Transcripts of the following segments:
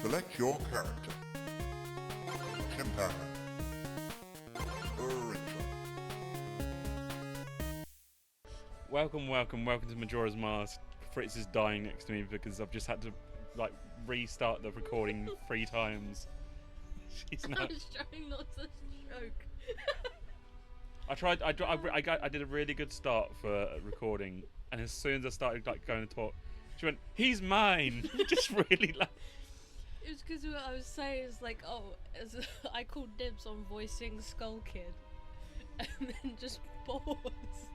Select your character. Companion. Rachel. Welcome to Majora's Mask. Fritz is dying next to me because I've just had to like restart the recording 3 times. She's I not. was trying not to choke. I did a really good start for recording, and as soon as I started like going to talk, she went, "He's mine!" Just really loud. It was because what I was saying is like, I called dibs on voicing Skull Kid, and then just paused,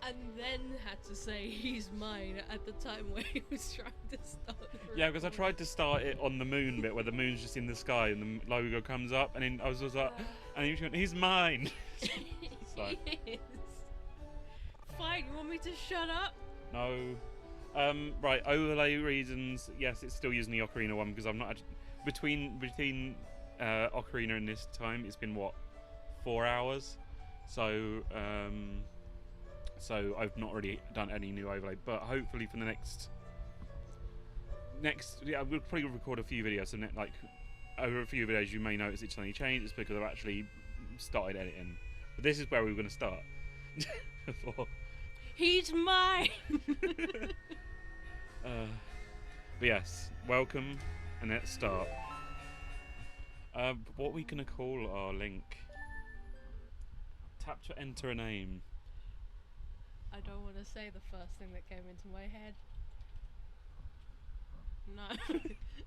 and then had to say he's mine at the time where he was trying to start. Yeah, because I tried to start it on the moon bit where the moon's just in the sky and the logo comes up, and then I was just like, and he went, "He's mine." So. He is. Fine, you want me to shut up? No. Right, overlay reasons. Yes, it's still using the Ocarina one because I'm not between Ocarina and this time. It's been what, 4 hours. So I've not really done any new overlay. But hopefully for the next, yeah, we'll probably record a few videos. And like over a few videos, you may notice it's suddenly changed. It's because I've actually started editing. But this is where we were going to start. Before. He's mine. But yes, welcome, and let's start. What are we gonna call our link? Tap to enter a name. I don't want to say the first thing that came into my head. No.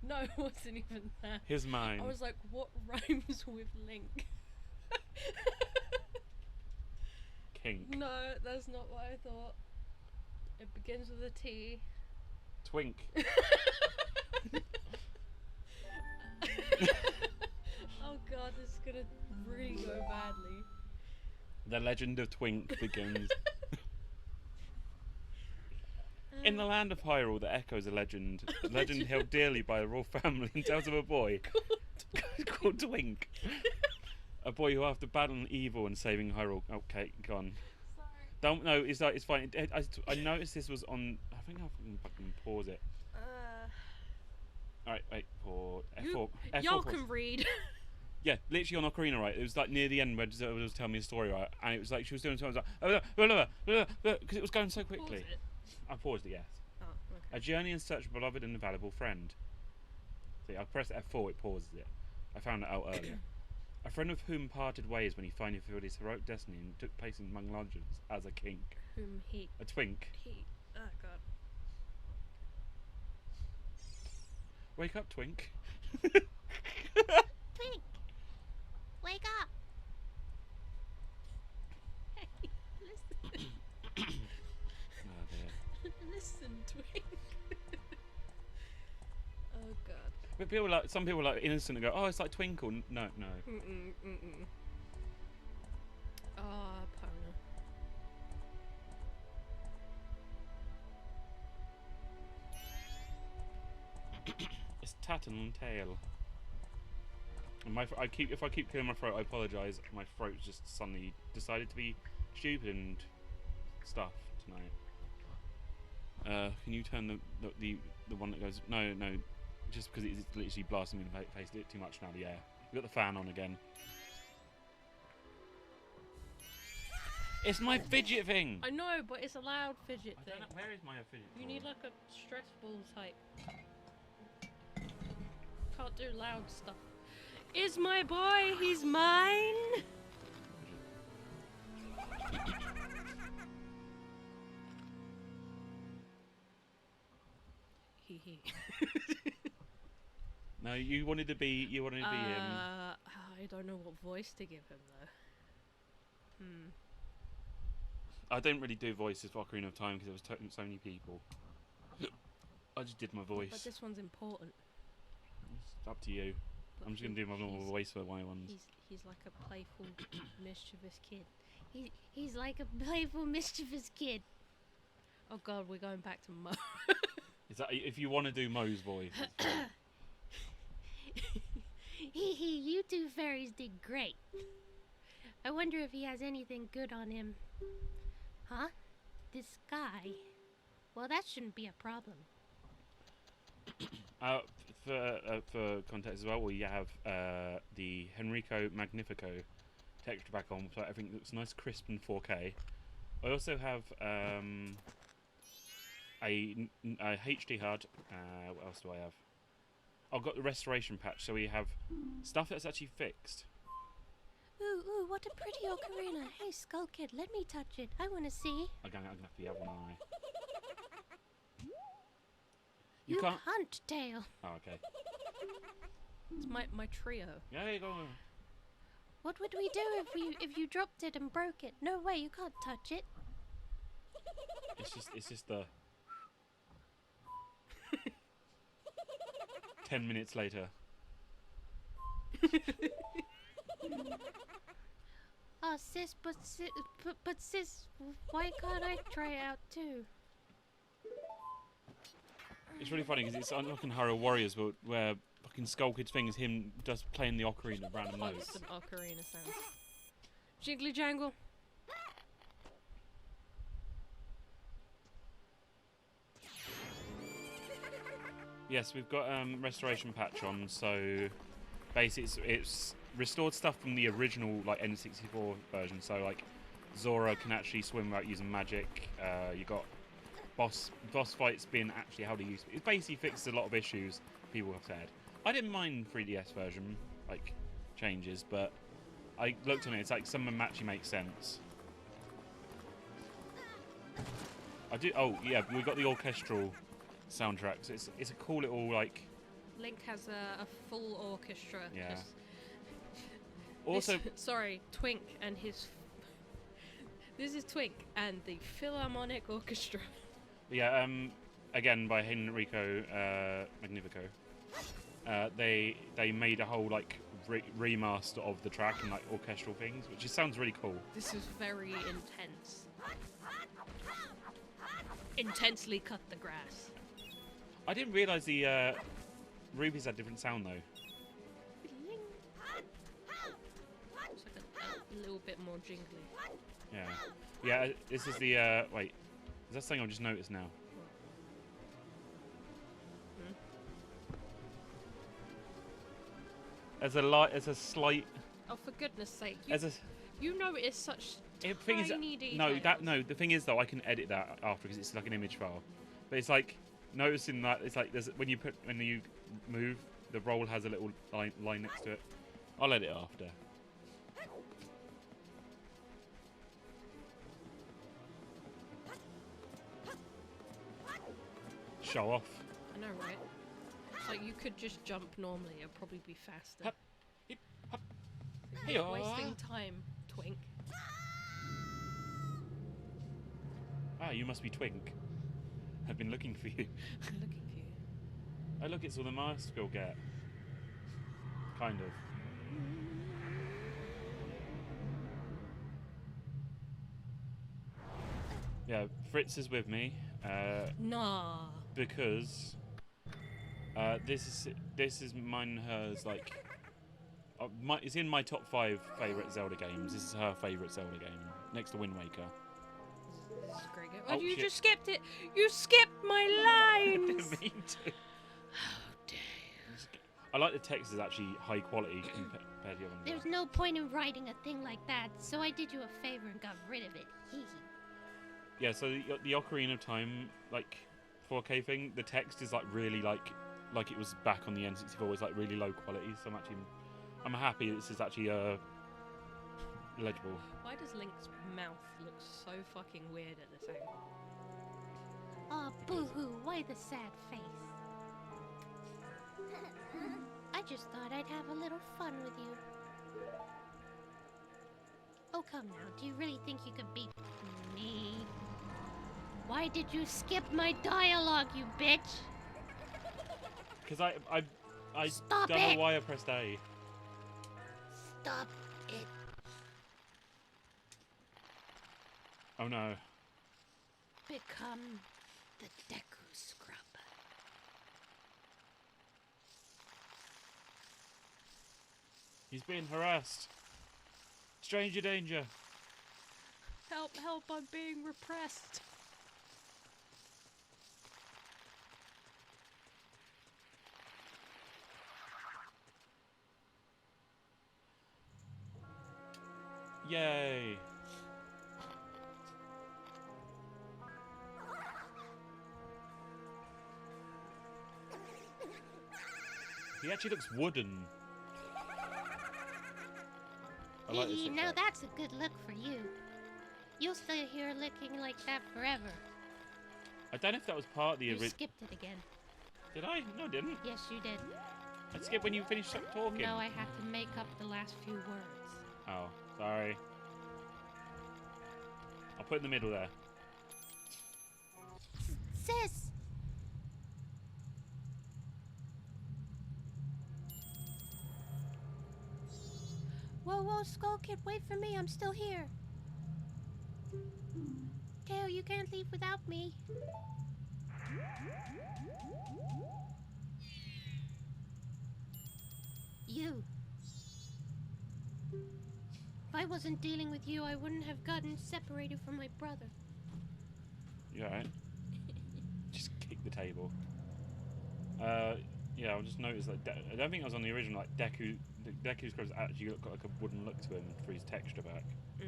No, it wasn't even that. Here's mine. I was like, what rhymes with link? Kink. No, that's not what I thought. It begins with a T. Twink. Oh god, this is gonna really go badly. The legend of Twink begins. In the land of Hyrule, that echoes a legend. A legend held dearly by a royal family and tells of a boy called Twink. A boy who, after battling evil and saving Hyrule... Okay, gone. Sorry. Don't know. It's fine. I noticed this was on. I think I can fucking pause it. All right, wait. Pause. F4. Y'all pause. can read. Yeah, literally on Ocarina, right? It was like near the end where Zelda was telling me a story, right? And it was like she was doing something. I was like, because it was going so quickly. Pause it. I paused it. Yes. Oh, okay. A journey in search of a beloved and a valuable friend. See, I pressed F4. It pauses it. I found it out earlier. A friend with whom parted ways when he finally fulfilled his heroic destiny and took place among legends as a kink. Whom he. A twink. He. Oh god. Wake up, twink. Twink! Wake up! Hey, listen. Oh dear. Listen, Twink. Oh god. But people like some people are like innocent and go, "Oh, it's like Twinkle." No. Mm-mm. Ah, Pona. It's Tatton and Tail. And if I keep clearing my throat, I apologise. My throat's just suddenly decided to be stupid and stuff tonight. Can you turn the one that goes? No. Just because it's literally blasting me in the face too much now. Yeah, we got the fan on again. It's my fidget thing. I know, but it's a loud fidget I thing. don't know, where is my fidget? You toy? need like a stressful type. Can't do loud stuff. Is my boy? He's mine. Hee hee. No, you wanted to be him. I don't know what voice to give him though. I don't really do voices for Ocarina of Time because there was so many people. I just did my voice. But this one's important. It's up to you. But I'm just gonna do my normal voice for my ones. He's like a playful, mischievous kid. He's like a playful, mischievous kid. Oh god, we're going back to Mo. Is that if you want to do Mo's voice? it's fine. You two fairies did great. I wonder if he has anything good on him. Huh? This guy? Well, that shouldn't be a problem. For context as well, we have the Henrico Magnifico texture back on, so everything looks nice, crisp, and 4K. I also have a HD HUD. What else do I have? I've got the restoration patch, so we have stuff that's actually fixed. Ooh, what a pretty ocarina. Hey, Skull Kid, let me touch it. I want to see. I'm gonna have to have one eye. You can't. can't, Tail. Oh, okay. It's my trio. Yeah, you go. What would we do if you dropped it and broke it? No way, you can't touch it. It's just the 10 minutes later. Oh, sis, but sis, why can't I try it out too? It's really funny because it's unlocking Hyrule Warriors, but where fucking Skull Kid's thing is him just playing the ocarina of random notes. Constant ocarina sounds. Jiggly jangle. Yes, we've got restoration patch on, so basically it's restored stuff from the original like N64 version. So like Zora can actually swim without using magic. You got boss fights being actually how to use it. It basically fixed a lot of issues people have said. I didn't mind 3DS version like changes, but I looked on it. It's like some of them actually make sense. I do. Oh yeah, we got the orchestral soundtrack. So it's a cool little like. Link has a full orchestra. Yeah. Just Also, sorry, Twink and his. This is Twink and the Philharmonic Orchestra. yeah. Again by Henrico Magnifico. They made a whole like remaster of the track and like orchestral things, which just sounds really cool. This is very intense. Intensely cut the grass. I didn't realise the rubies had different sound though. It's like a little bit more jingly. Yeah. Yeah. This is the wait. Is that something I've just noticed now? As a slight. Oh, for goodness sake! You notice such tiny details. The thing is though, I can edit that after because it's like an image file. But it's like noticing that it's like when you move, the roll has a little line next to it. I'll edit it after. Show off. I know, right? It's like you could just jump normally. It'd probably be faster. Hup, hip, hup. Hey, You're wasting time, Twink. Ah, you must be Twink. I've been looking for you. I'm looking for you. Oh look, it's all the mask we'll get. Kind of. Yeah, Fritz is with me. Nah. Because this is mine and hers like it's in my top 5 favourite Zelda games. This is her favourite Zelda game, next to Wind Waker. This is a great game. Oh, Oh, you shit. just skipped it. You skipped my lines. Me too. How dare I like the text is actually high quality compared to the other There's ones. no point in writing a thing like that, so I did you a favor and got rid of it. Hee hee. Yeah, so the Ocarina of Time like 4K thing, the text is like really like it was back on the N64. It's like really low quality. So I'm happy this is actually legible. Why does Link's mouth look so fucking weird at this angle? Aw, boo-hoo, why the sad face? I just thought I'd have a little fun with you. Oh, come now, do you really think you could beat me? Why did you skip my dialogue, you bitch? Because I Stop don't it! know why I pressed A. Stop it. Oh no. Become the Deku Scrub. He's being harassed. Stranger danger. Help, help, I'm being repressed. Yay! He actually looks wooden. I like this Now effect. that's a good look for you. You'll stay here looking like that forever. I don't know if that was part of the You original. skipped it again. Did I? No, I didn't. Yes, you did. I skipped when you finished talking. No, I had to make up the last few words. Oh, sorry. I'll put it in the middle there. Sis! Whoa, Skull Kid, wait for me. I'm still here. Tail, you can't leave without me. You. If I wasn't dealing with you, I wouldn't have gotten separated from my brother. You alright? Just kick the table. Yeah, I just noticed that I don't think I was on the original. Like Deku's clothes actually got like a wooden look to him for his texture back. It's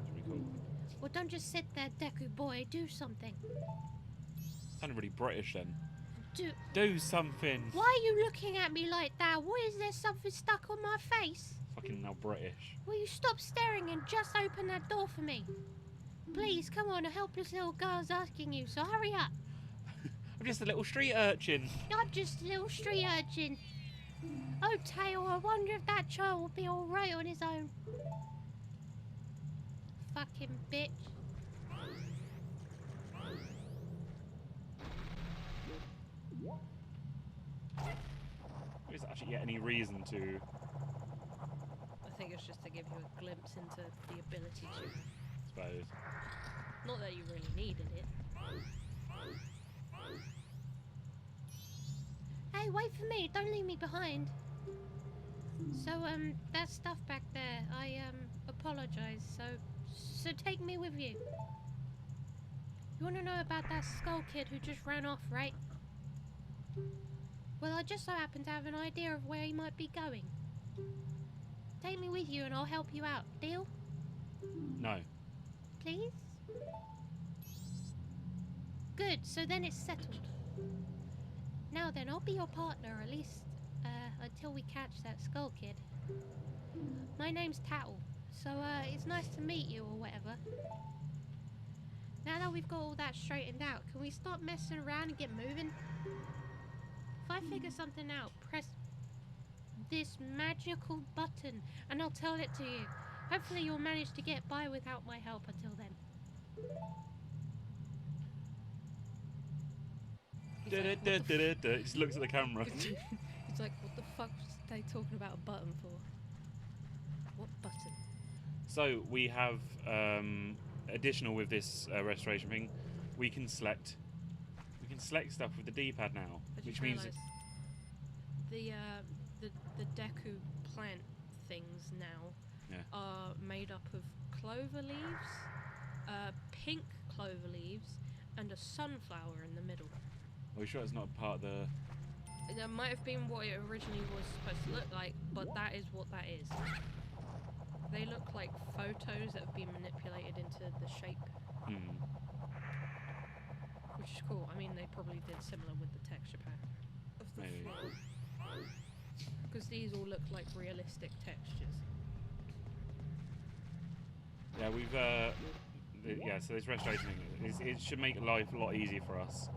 really cool. Well, don't just sit there, Deku boy. Do something. Sounded really British then. Do something. Why are you looking at me like that? What is there something stuck on my face? Fucking now British. Will you stop staring and just open that door for me? Please, come on, a helpless little girl's asking you, so hurry up. I'm just a little street urchin. I'm just a little street urchin. Oh, Tail, I wonder if that child will be alright on his own. Fucking bitch. Is there actually yet any reason to? I think it's just to give you a glimpse into the ability to. Suppose. Not that you really needed it. Hey, wait for me. Don't leave me behind. So, that stuff back there, I, apologize. So take me with you. You want to know about that Skull Kid who just ran off, right? Well, I just so happen to have an idea of where he might be going. Take me with you and I'll help you out. Deal? No. Please? Good, so then it's settled. Now then, I'll be your partner, at least, until we catch that Skull Kid. My name's Tattle, so, it's nice to meet you, or whatever. Now that we've got all that straightened out, can we stop messing around and get moving? If I figure something out, press this magical button, and I'll tell it to you. Hopefully you'll manage to get by without my help until then. He just looks at the camera. It's like, what the fuck was they talking about a button for? What button? So we have additional with this restoration thing. We can select stuff with the D-pad now, I just which means realised the Deku plant things now Yeah. are made up of clover leaves, pink clover leaves, and a sunflower in the middle. are we sure it's not part of the? That might have been what it originally was supposed to look like, but that is what that is. They look like photos that have been manipulated into the shape, which is cool. I mean, they probably did similar with the texture pack of the Maybe. floor. Because these all look like realistic textures. Yeah, we've yeah. So this restoration thing, it should make life a lot easier for us.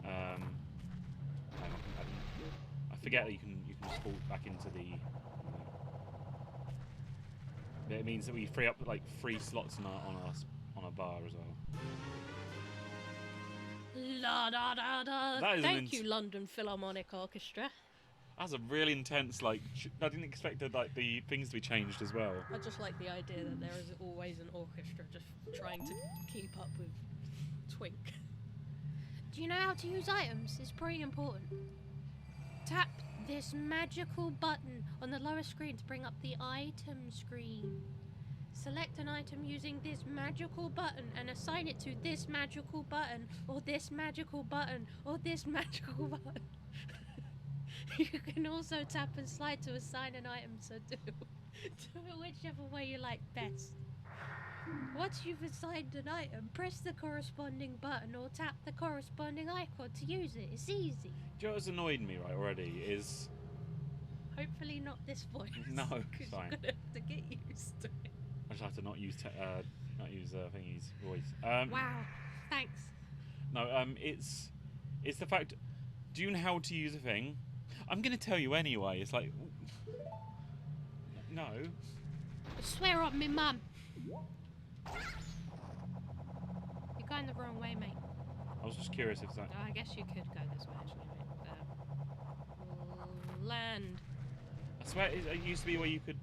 I forget that you can just fall back into the. It means that we free up like 3 slots on a bar as well. La da da da. That is Thank you, London Philharmonic Orchestra. That's a really intense like. I didn't expect the things to be changed as well. I just like the idea that there is always an orchestra just trying to keep up with Twink. Do you know how to use items? It's pretty important. Tap this magical button on the lower screen to bring up the item screen. Select an item using this magical button and assign it to this magical button, or this magical button, or this magical button. You can also tap and slide to assign an item, so do. Do it whichever way you like best. Once you've assigned an item, press the corresponding button or tap the corresponding icon to use it. It's easy. Do you know what's annoyed me right already is Hopefully not this voice. No, Because it's you're fine. gonna have to get used to it. I just have to not use thingy's voice. Wow. Thanks. No, it's the fact. Do you know how to use a thing? I'm gonna tell you anyway. It's like no. I swear on me mum. You're going the wrong way, mate. I was just curious if that. I guess you could go this way actually, mate. Land. I swear it used to be where you could.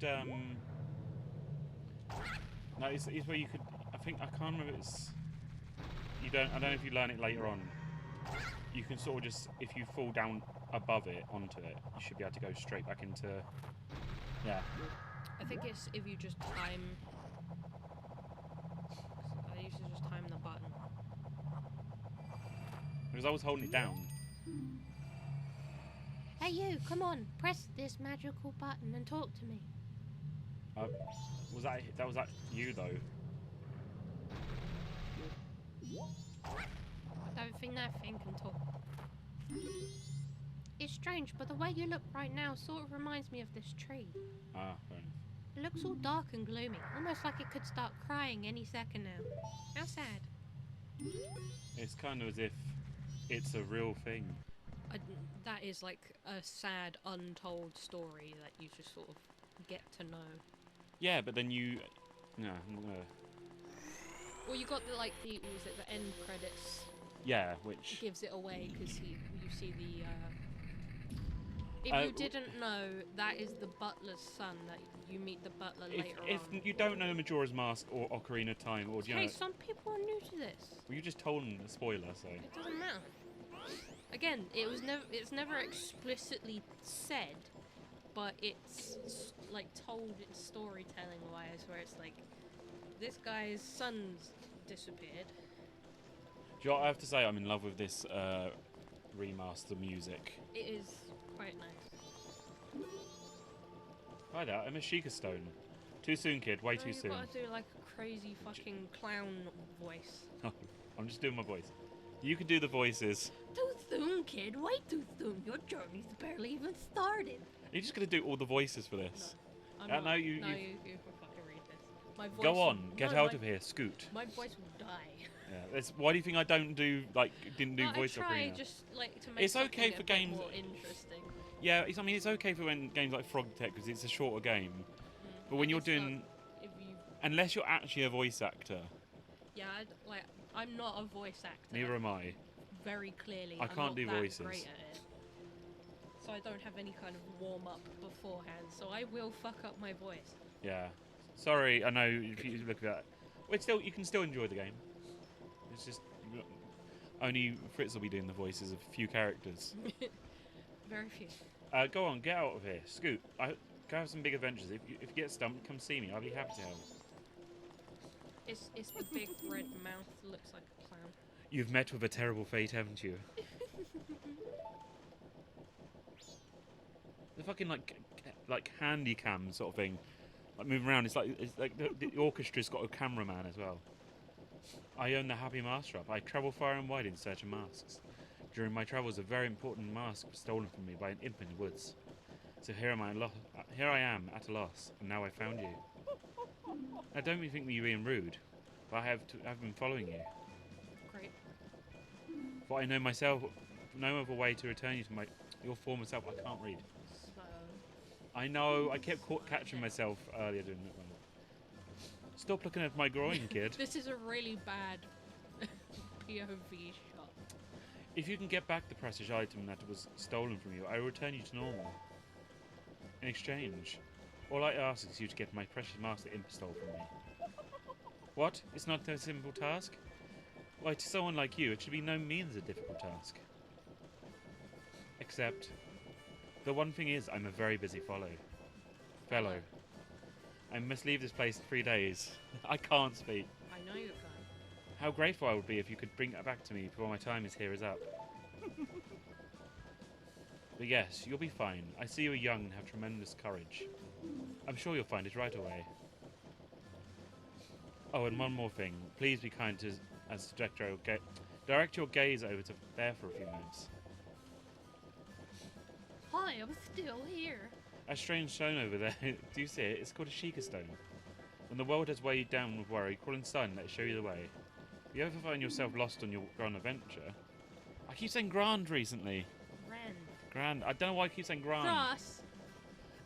No, it's where you could. I can't remember. It's. You don't. I don't know if you learn it later on. You can sort of just, if you fall down above it onto it, you should be able to go straight back into. Yeah. I think it's if you just time. 'Cause I used to just time the button. Because I was holding it down. Hey you, come on. Press this magical button and talk to me. Was that you though? I don't think that thing can talk. It's strange, but the way you look right now sort of reminds me of this tree. Ah, fair enough. It looks all dark and gloomy, almost like it could start crying any second now. How sad. It's kind of as if it's a real thing. That is like a sad, untold story that you just sort of get to know. Yeah, but then you. No, I'm not gonna. Well, you got the was it the end credits Yeah, which. gives it away because you see the. If Uh, you didn't know, that is the butler's son. That you meet the butler later If on. you don't know Majora's Mask or Ocarina of Time, or do you know, Hey, some people are new to this. well, you just told them the spoiler, so. It doesn't matter. Again, it's never explicitly said, but it's like told in storytelling wise, where it's like this guy's son's disappeared. Do you know what I have to say? I'm in love with this remaster music. It is quite nice. Hi there, I'm a Sheikah Stone. Too soon, kid. Way No, too you've soon. got to do like a crazy fucking clown voice. I'm just doing my voice. You can do the voices. Too soon, kid. Way too soon. Your journey's barely even started. You're just gonna do all the voices for this. I'm Yeah, not. no, you can fucking read this. My voice go will- on. Get no, out my- of here. Scoot. My voice will die. Yeah. Why do you think I didn't do No, voice I try Ocarina? just like to make It's something okay a for bit games- more interesting. Yeah, I mean it's okay for when games like Frog Tech because it's a shorter game. But when I you're guess doing, if you, unless you're actually a voice actor, yeah, I'm not a voice actor. neither am I. Very clearly, I I'm can't not do that voices. Great at it. So I don't have any kind of warm up beforehand. So I will fuck up my voice. Yeah. Sorry, I know if you look at that. Well, you can still enjoy the game. It's just only Fritz will be doing the voices of a few characters. Very few. Go on, get out of here. Scoot. Go have some big adventures. If you get stumped, come see me. I'll be happy to help. It's the big red mouth that looks like a clown. You've met with a terrible fate, haven't you? The fucking like handy cam sort of thing, like moving around. It's like the orchestra's got a cameraman as well. I own the Happy Mask Shop. I travel far and wide in search of masks. During my travels, a very important mask was stolen from me by an imp in the woods. So here I am at a loss, and now I found you. I don't think me being rude, but I've been following you. Great. For I know myself, no other way to return you to your former self. I can't read. So I know. I kept catching myself earlier doing that one. Stop looking at my groin, kid. this is a really bad POV shot. If you can get back the precious item that was stolen from you, I will return you to normal. In exchange, all I ask is you to get my precious mask that Imp stole from me. What? It's not a simple task? Why, to someone like you, it should be no means a difficult task. Except, the one thing is, I'm a very busy fellow. I must leave this place in 3 days. I can't speak. I know you can. How grateful I would be if you could bring that back to me before my time is up. But yes, you'll be fine. I see you're young and have tremendous courage. I'm sure you'll find it right away. Oh, and one more thing. Please be kind to as direct your gaze over to there for a few minutes. Hi, I'm still here. A strange stone over there. Do you see it? It's called a Sheikah stone. When the world has weighed down with worry, crawl inside and let it show you the way. If you ever find yourself lost on your grand adventure... I keep saying grand recently. Grand. I don't know why I keep saying grand. Grass.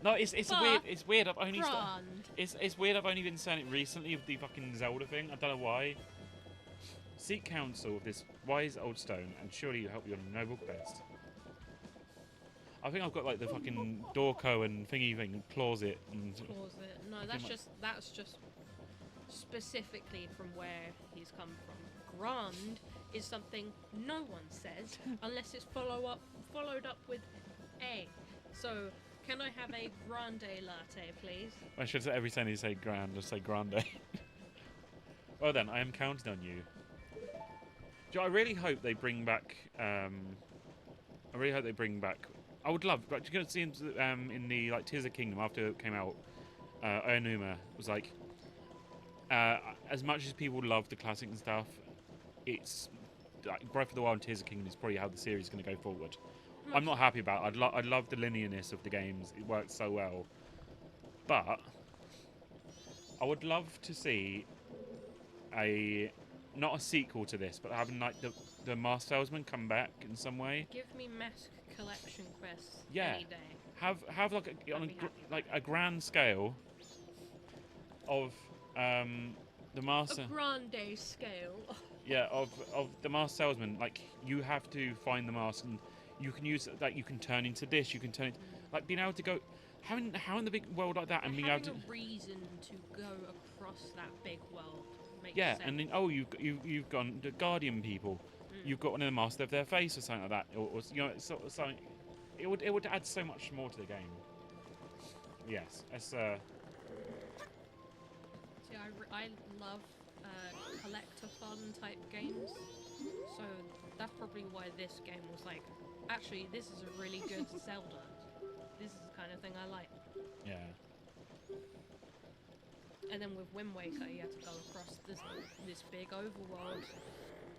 No, it's weird. It's weird. I've only Grand. it's weird. I've only been saying it recently with the fucking Zelda thing. I don't know why. Seek counsel with this wise old stone, and surely you'll help you on a noble quest. I think I've got like the fucking Dorco and thingy thing, closet and. Closet. No, that's just specifically from where he's come from. Grand is something no one says unless it's followed up with a. So, can I have a grande latte, please? I should say every time you say grand, just say grande. Well then, I am counting on you. Do you know, I really hope they bring back. I would love, but you're going to see in the like Tears of the Kingdom after it came out. Aonuma was like, as much as people love the classic and stuff, it's like Breath of the Wild and Tears of the Kingdom is probably how the series is going to go forward. I'm not happy about it. I love the linearness of the games. It works so well. But I would love to see not a sequel to this, but having like the Master Salesman come back in some way. Give me Mask Collection quests Yeah. any day. Have like like a grand scale of the Master. A grande scale. Yeah, of the Master Salesman. Like you have to find the mask and. You can use like you can turn into this. You can turn it like being able to go, having the big world like that and being able to. Having a reason to go across that big world. Makes Yeah, sense. and then you've gone the Guardian people. You've got one of the master of their face or something like that, or you know, it's sort of something. It would add so much more to the game. Yes, it's See, I love collectathon type games, so that's probably why this game was like. Actually, this is a really good Zelda. This is the kind of thing I like. yeah. And then with Wind Waker, you have to go across this big overworld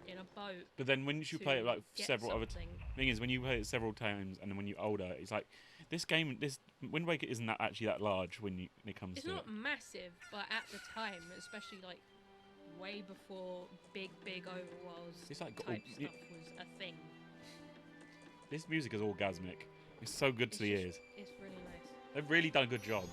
in a boat. But then when you play it like get several other something. thing is when you play it several times and then when you're older, it's like this Wind Waker isn't actually that large when it comes It's to not it. massive, but at the time, especially like way before big overworlds It's like type stuff was a thing. This music is orgasmic. It's so good to the ears. It's really nice. They've really done a good job.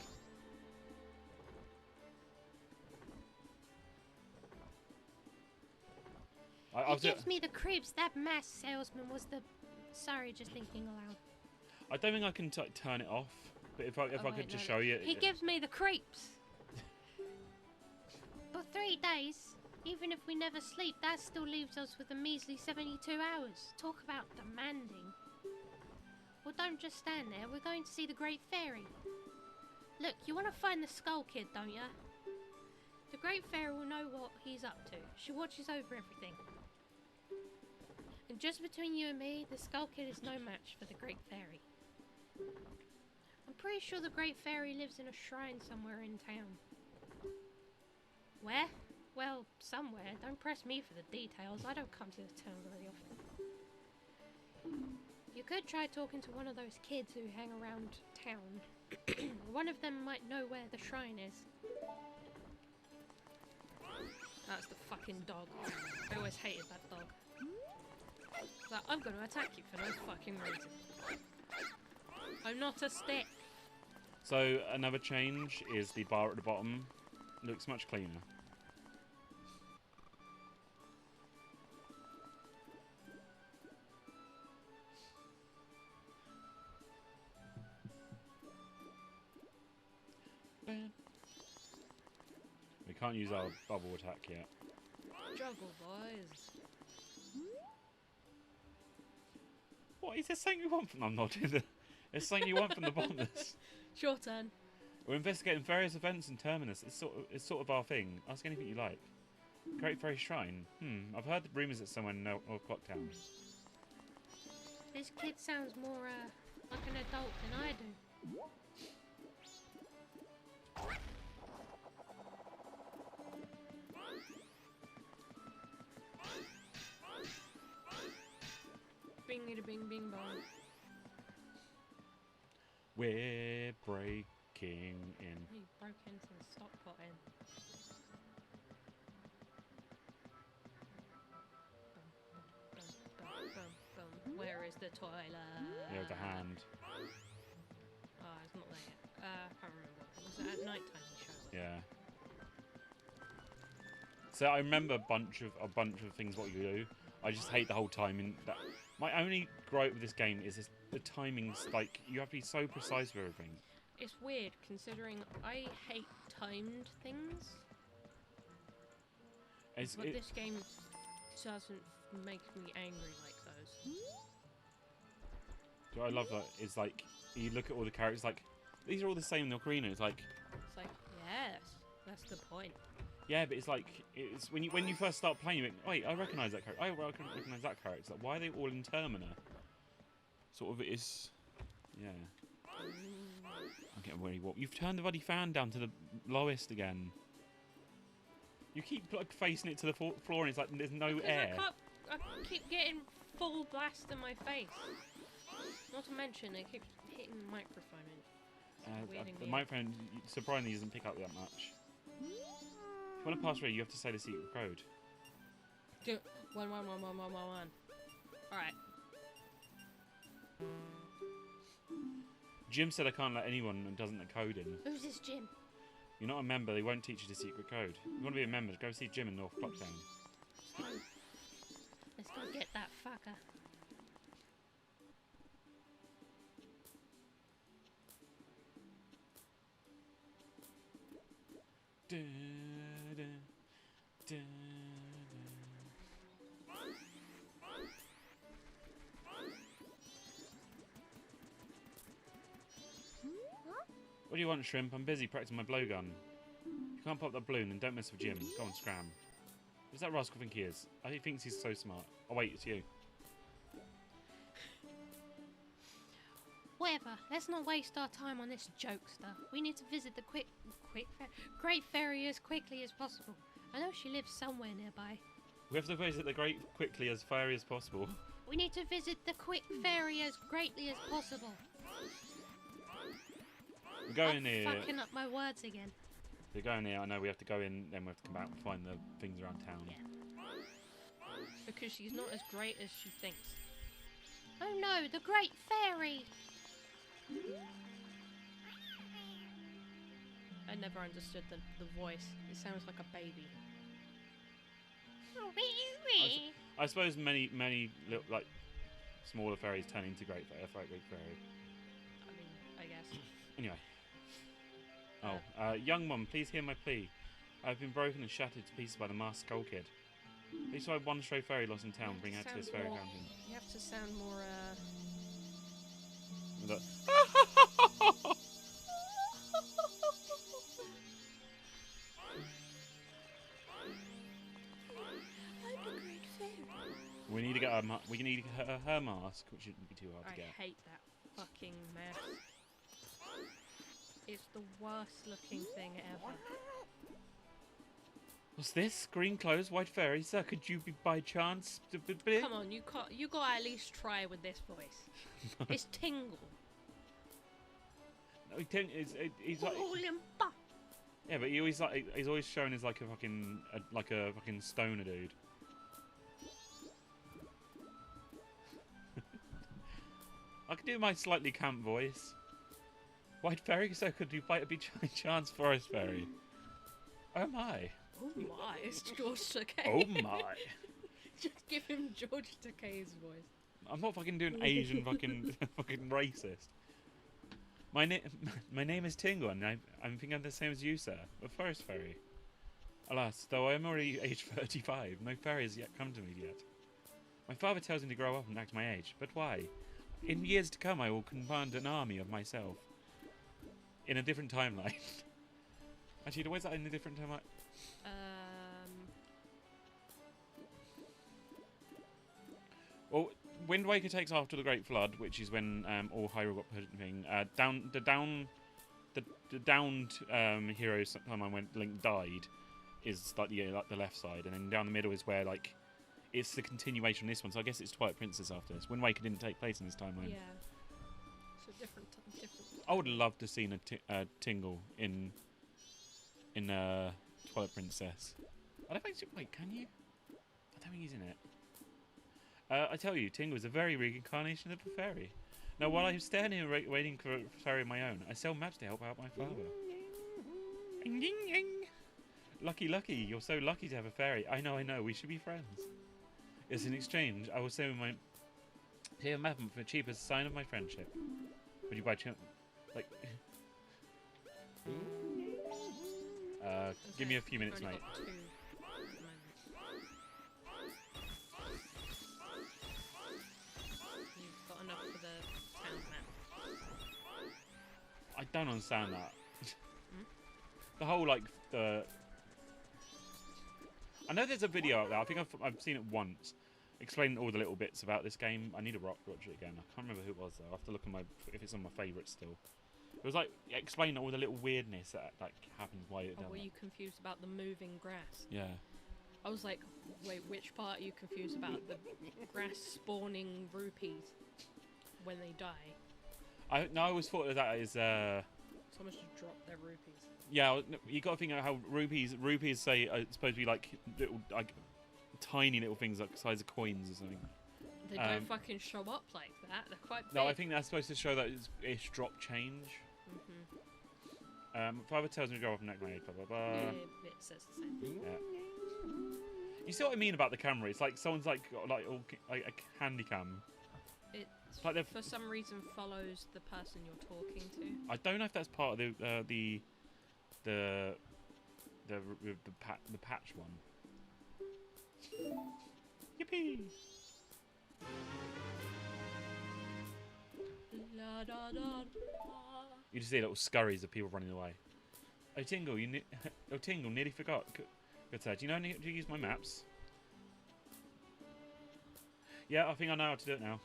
It gives me the creeps. That Mask Salesman was the... Sorry, just thinking aloud. I don't think I can turn it off, but if I could just show you... He gives me the creeps. But 3 days, even if we never sleep, that still leaves us with a measly 72 hours. Talk about demanding. Well, don't just stand there. We're going to see the Great Fairy. Look, you want to find the Skull Kid, don't you? The Great Fairy will know what he's up to. She watches over everything. And just between you and me, the Skull Kid is no match for the Great Fairy. I'm pretty sure the Great Fairy lives in a shrine somewhere in town. Where? Well, somewhere. Don't press me for the details. I don't come to the town very often. You could try talking to one of those kids who hang around town. One of them might know where the shrine is. That's the fucking dog. I always hated that dog. Like, I'm gonna attack you for no fucking reason. I'm not a stick. So another change is the bar at the bottom looks much cleaner. We can't use our bubble attack yet. Juggle, boys. What is there something you want from? I'm not in the. There's something you want from the bottomless. It's your turn. We're investigating various events in Terminus. It's sort of our thing. Ask anything you like. Great Fairy Shrine. I've heard the rumours that someone in North Clocktown. This kid sounds more like an adult than I do. Bingity bing bing bong. We're breaking in. He broke into the stock pot in. Bum, bum, bum, bum. Where is the toilet? Yeah, with the hand. Oh, it's not there yet. I can't remember. Was it at night time he showed up? Yeah. So I remember a bunch of things what you do. I just hate the whole timing. My only gripe with this game is the timing's like you have to be so precise with everything. It's weird considering I hate timed things, but this game doesn't make me angry like those. What I love that is like you look at all the characters like these are all the same in the ocarina. It's like Yes, that's the point. yeah, but it's like it's when you first start playing, you think, wait, I recognise that character. I recognise that character. It's like, why are they all in Termina? Sort of, it is, yeah. I'm getting really warm. You've turned the bloody fan down to the lowest again. You keep like facing it to the floor, and it's like there's no air. I keep getting full blast in my face. Not to mention, it keeps hitting the microphone and weirding The me out. microphone surprisingly doesn't pick up that much. If you want to pass through, you have to say the secret code. 1111111. Alright. Jim said I can't let anyone who doesn't know code in. Who's this Jim? You're not a member, they won't teach you the secret code. If you want to be a member, go see Jim in North Clocktown. Let's go get that fucker. Da, da, da, da. What do you want, Shrimp? I'm busy practicing my blowgun. If you can't pop that balloon, then don't mess with Jim. Go on, scram. Who's that rascal think he is? He thinks he's so smart. Oh wait, it's you. Whatever, let's not waste our time on this jokester. We need to visit the Great Fairy as quickly as possible. I know she lives somewhere nearby. We have to visit the Great quickly as fairy as possible. We need to visit the Quick Fairy as greatly as possible. We're going I'm here. fucking up my words again. We're going here. I know we have to go in, then we have to come back and find the things around town. Yeah. Because she's not as great as she thinks. Oh no, the Great Fairy! I never understood the voice. It sounds like a baby. I suppose many little, like smaller fairies turn into great fairy. I mean, I guess. Anyway. Oh, young one, please hear my plea. I've been broken and shattered to pieces by the masked skull kid. Please find one stray fairy lost in town. Bring her to this fairy fountain. You have to sound more, I'm the Great Fairy. We need to get her mask, which shouldn't be too hard to I get. hate that fucking mess. It's the worst looking thing ever. What's this? Green clothes, white fairy, sir? Could you be by chance? Come on, you got to at least try with this voice. It's Tingle. No, he's like, Olimpa. yeah, but he's always shown as like a fucking stoner dude. I could do my slightly camp voice. White fairy, so could you by chance forest fairy? Oh my. Oh my, it's George Takei. Oh my. Just give him George Takei's voice. I'm not fucking doing Asian fucking racist. My name is Tingle, and I'm thinking I'm the same as you, sir. A forest fairy. Alas, though I am already aged 35, no fairy has yet come to me yet. My father tells me to grow up and act my age, but why? In years to come, I will command an army of myself. In a different timeline. Actually, where's that in a different timeline? Well, Wind Waker takes after the Great Flood, which is when all Hyrule got put in. the downed hero time I went Link died is like the left side, and then down the middle is where like it's the continuation of this one. So I guess it's Twilight Princess after this. Wind Waker didn't take place in this timeline. Yeah. So different. I would love to see a Tingle in Twilight Princess. I don't think. Wait, can you? I don't think he's in it. I tell you, Tingle is a very reincarnation of a fairy. Now, while I'm standing here waiting for a fairy of my own, I sell maps to help out my father. Lucky, you're so lucky to have a fairy. I know, we should be friends. As in exchange, I will send my here a map for cheap as a sign of my friendship. Would you buy like? Give me a few minutes, mate. You've got enough for the town map. I don't understand that. The whole like the. I know there's a video out there. I think I've seen it once, explaining all the little bits about this game. I need to watch it again. I can't remember who it was though. I have to look at if it's on my favourites still. It was like explaining all the little weirdness that like happens while you're Were you confused about the moving grass? Yeah. I was like, wait, which part are you confused about? The grass spawning rupees when they die? I always thought that is. Someone should drop their rupees. Yeah, you got to think of how rupees say it's supposed to be like little, like tiny little things like the size of coins or something. They don't fucking show up like that. They're quite big. No, I think that's supposed to show that it's drop change. Father tells me to go off neckline. Blah blah blah. Yeah, it says the same thing. Yeah. You see what I mean about the camera? It's like someone's like got like a handy cam. It like for some reason follows the person you're talking to. I don't know if that's part of the patch one. Yippee! La, da, da, da. You just see little scurries of people running away. Oh Tingle, Tingle, nearly forgot. Good sir, do you know how to use my maps? Yeah, I think I know how to do it now.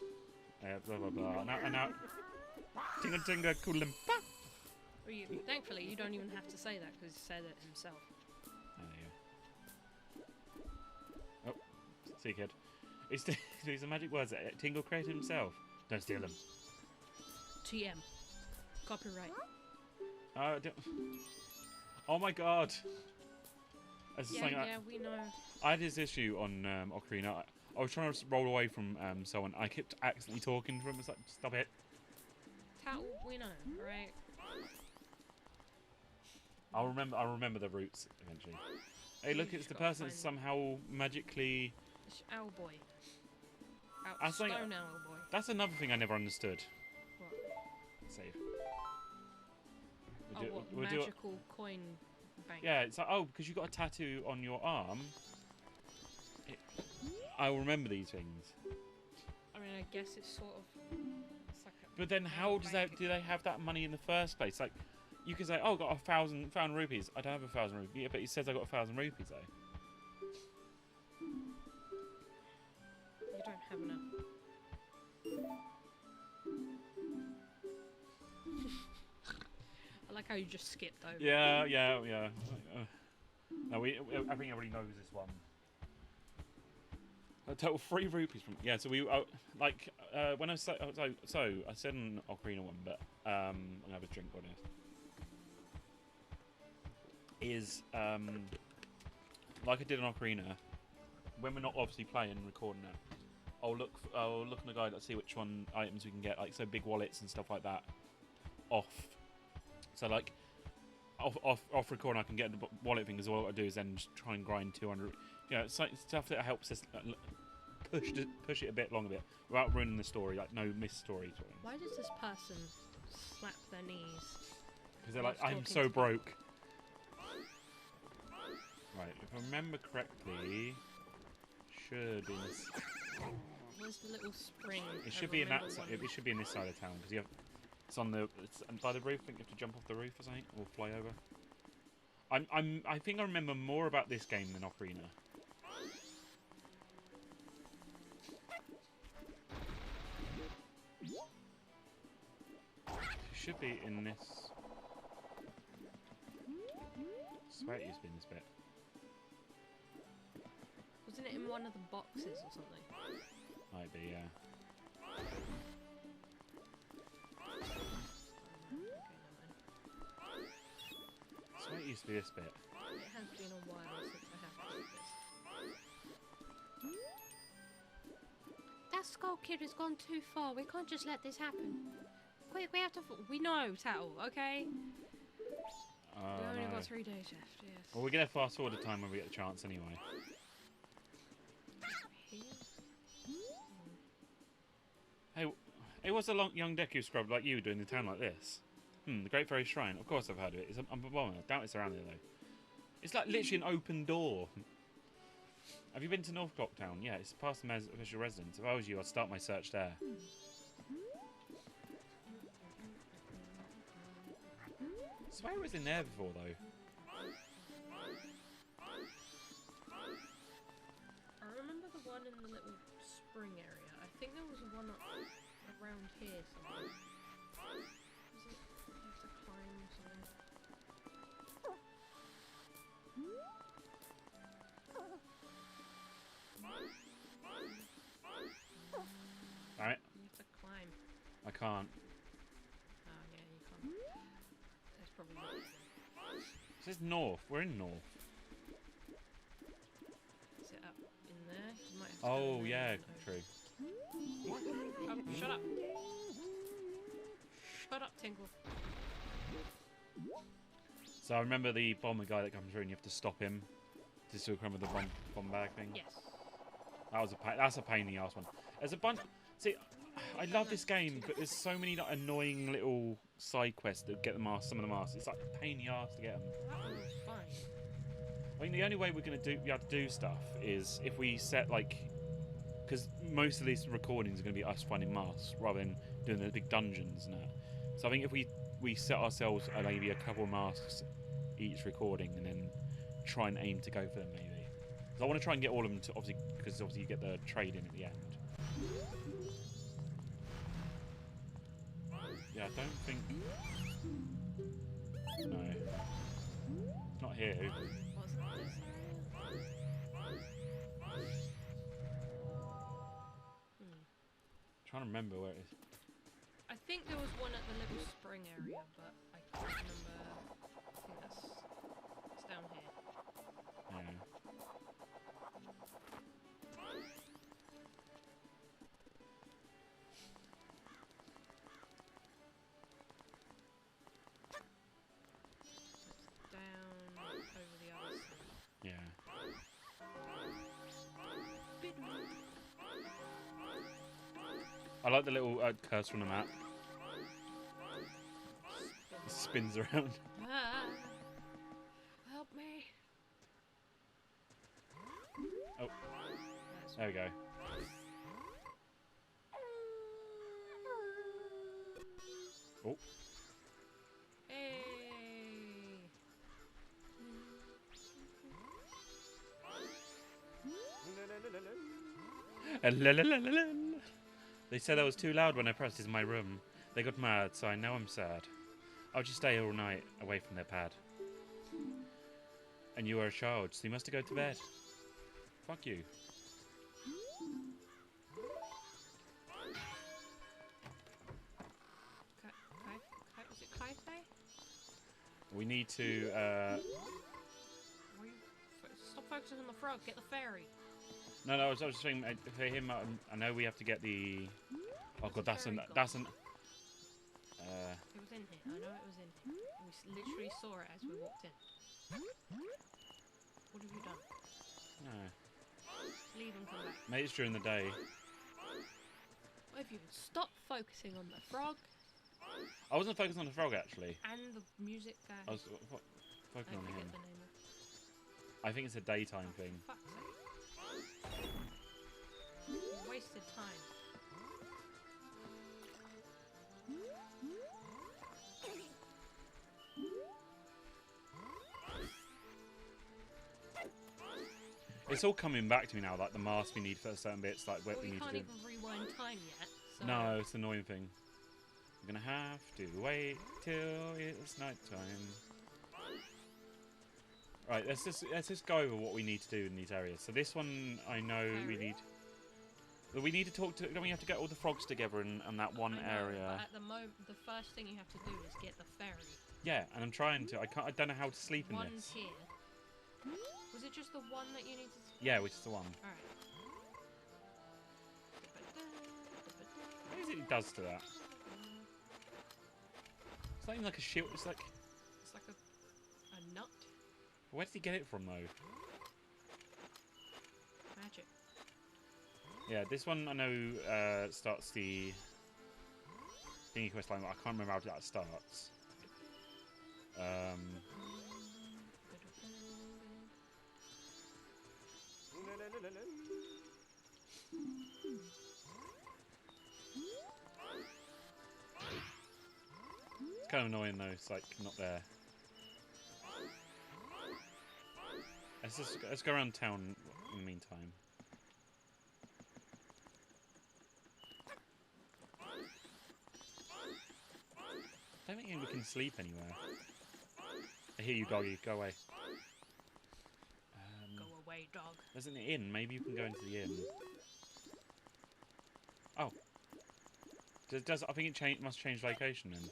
Blah blah blah. Now, Tingle, cool limpa. Thankfully, you don't even have to say that because he said it himself. There you go. Oh, see, kid. These are magic words that Tingle created himself. Don't steal them. TM. Copyright. Oh my god. Yeah, we know. I had this issue on Ocarina. I was trying to roll away from someone. I kept accidentally talking to him. It's like, stop it. We know, right? I'll remember the roots eventually. Hey, look, it's the person that's somehow magically. It's Owl Boy. Stone Owl Boy. That's another thing I never understood. What? Save. Magical coin bank. Yeah, it's like, because you got a tattoo on your arm. I will remember these things. I mean, I guess it's sort of. It's like but then, how do they have that money in the first place? Like, you can say, "Oh, got 1,000 rupees." I don't have 1,000 rupees. Yeah, but he says I got 1,000 rupees though. You don't have enough. I like how you just skipped over. Yeah. No, I think everybody knows this one. A total 3 rupees from So we when I said I said an Ocarina one, but I'm gonna have a drink on it. Is like I did on Ocarina, when we're not obviously playing and recording it, I'll look on the guide to see which one items we can get, like so big wallets and stuff like that, off. So like off recording, I can get the wallet thing, because all I do is then just try and grind 200. You know, it's like stuff that helps us push it a bit long, without ruining the story, like no missed story. Why does this person slap their knees? Because they're like, I'm so broke. Right, if I remember correctly, should be in this. Where's the little spring? It should be in that. It should be in this side of town, because it's on the. It's by the roof. I think you have to jump off the roof or something, or fly over. I think I remember more about this game than Ocarina. It should be in this. swear it used to be in this bit. Wasn't it in one of the boxes or something? Might be, yeah. Okay, never mind. I swear it used to be this bit. It has been a while since I have played this. That Skull Kid has gone too far. We can't just let this happen. Quick, we have to. We know, Tattle. Okay. Oh, We only no. got 3 days left. Yes. Well, we're going to fast forward the time when we get the chance anyway. Here? Hey, what's a young Deku scrub like you doing in a town like this? The Great Fairy Shrine. Of course I've heard of it. It's a bomber. I doubt it's around there, though. It's like literally an open door. Have you been to North Clock Town? Yeah, it's past the mayor's official residence. If I was you, I'd start my search there. I swear it was in there before, though. I remember the one in the little spring area. I think there was one around here somewhere. Was it? You have to climb something. Alright, You have to climb. I can't. Oh yeah, you can't. That's probably not it then. It says north. We're in north. Is it up in there? You might have to go Oh, in there yeah, and over. true. Oh, shut up. Shut up, Tingle. So I remember the bomber guy that comes through and you have to stop him to still come with the bomb bag thing. Yes. That was that's a pain in the ass one. There's a bunch. See, I love this game, but there's so many like annoying little side quests that get the mask. Some of the masks. It's like a pain in the ass to get them. That one was fine. I mean, the only way we're gonna be able to do stuff is if we set like, because most of these recordings are gonna be us finding masks rather than doing the big dungeons and that. So I think if we set ourselves maybe a couple of masks each recording and then try and aim to go for them maybe. Because I want to try and get all of them to obviously, because obviously you get the trade in at the end. Yeah, I don't think. No, not here. Wasn't this area? Trying to remember where it is. I think there was one at the little spring area, but I can't remember. I think it's down here. Yeah. It's down over the other side. Yeah. I like the little cursor on the map. It spins around. Ah, help me. Oh. That's There we go. Oh. Hey. They said I was too loud when I pressed in my room. They got mad, so I know I'm sad. I'll just stay all night away from their pad. And you are a child, so you must go to bed. Fuck you. Is it Kai-Fei? We need to, Why you stop focusing on the frog, get the fairy. No, I was just saying, for him, I know we have to get the... Oh god, that's an... Fairy That's an... It was in here, I know it was in here. We literally saw it as we walked in. What have you done? No. Leave and come back. Mate, it's during the day. What have you done? Stop focusing on the frog I wasn't focused on the frog, actually. and the music guy. I was I focused on forget him. the name of. I think it's a daytime thing. Fuck's sake. You wasted time. It's all coming back to me now, like the mask we need for certain bits, like what Well, we you need to can't do. even rewind time yet. So No, it's the annoying thing. I'm gonna have to wait till it's night time. Right, let's just go over what we need to do in these areas. So this one, I know we need. We need to talk to. Don't we have to get all the frogs together in that one I know, area? But at the moment, the first thing you have to do is get the ferry. Yeah, and I'm trying to. I can't. I don't know how to sleep in One this. tier. Was it just the one that you needed to? Yeah, which is the one. Alright. What is it does to that? It's not even like a shield. It's like. It's like a nut. Where did he get it from though? Magic. Yeah, this one I know starts the thingy quest line, but I can't remember how that starts. It's kind of annoying though. It's like not there. Let's go around town in the meantime. I don't think we can sleep anywhere. I hear you, doggy. Go away. Go away, dog. There's an inn. Maybe you can go into the inn. Oh. I think it must change location then.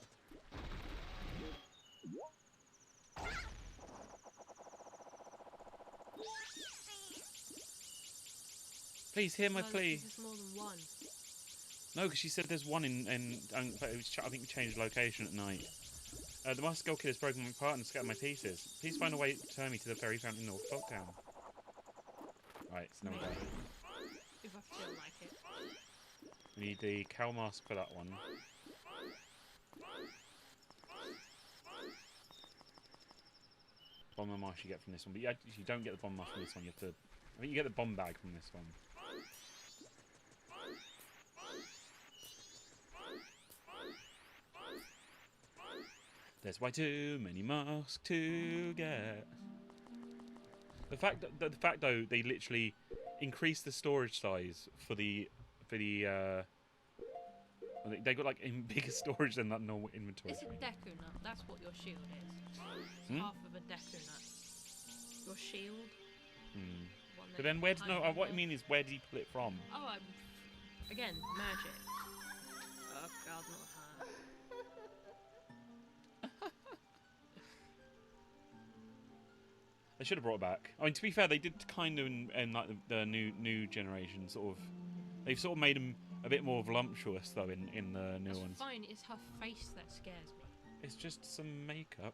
Please hear my plea. There's more than one. No, because she said there's one but it was I think we changed location at night. The Master Skull Kid has broken my part and scattered my pieces. Please find a way to turn me to the ferry fountain in North Lockdown. Right, it's no go. If I feel like it. We need the cow mask for that one. Bomber mask you get from this one, but you don't get the bomb mask from this one. You have to. I think you get the bomb bag from this one. There's way too many masks to get. The fact though they literally increased the storage size for the they got like bigger storage than that normal inventory. It's a Deku nut. That's what your shield is. Hmm? Half of a Deku nut. Your shield. Hmm. One that But then where did hide what I under. mean is where did he pull it from? Oh, again, magic. Oh God, not her. They should have brought it back. I mean, to be fair, they did kind of in like the new generation sort of. They've sort of made them a bit more voluptuous though in the new That's ones. fine. It's her face that scares me. It's just some makeup.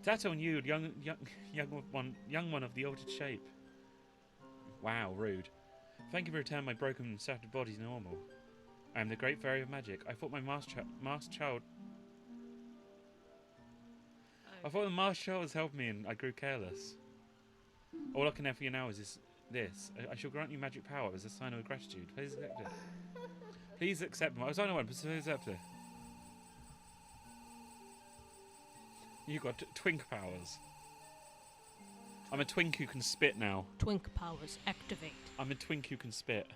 Tato and you, young one of the altered shape. Wow, rude. Thank you for returning my broken and shattered body to normal. I am the great fairy of magic. I thought my masked child. I thought the masked child was helping me, and I grew careless. All I can offer you now is this. I shall grant you magic power as a sign of gratitude. Please accept it. Please accept my. I was only one, but please accept it. You got twink powers. I'm a twink who can spit now. Twink powers activate. I'm a twink who can spit.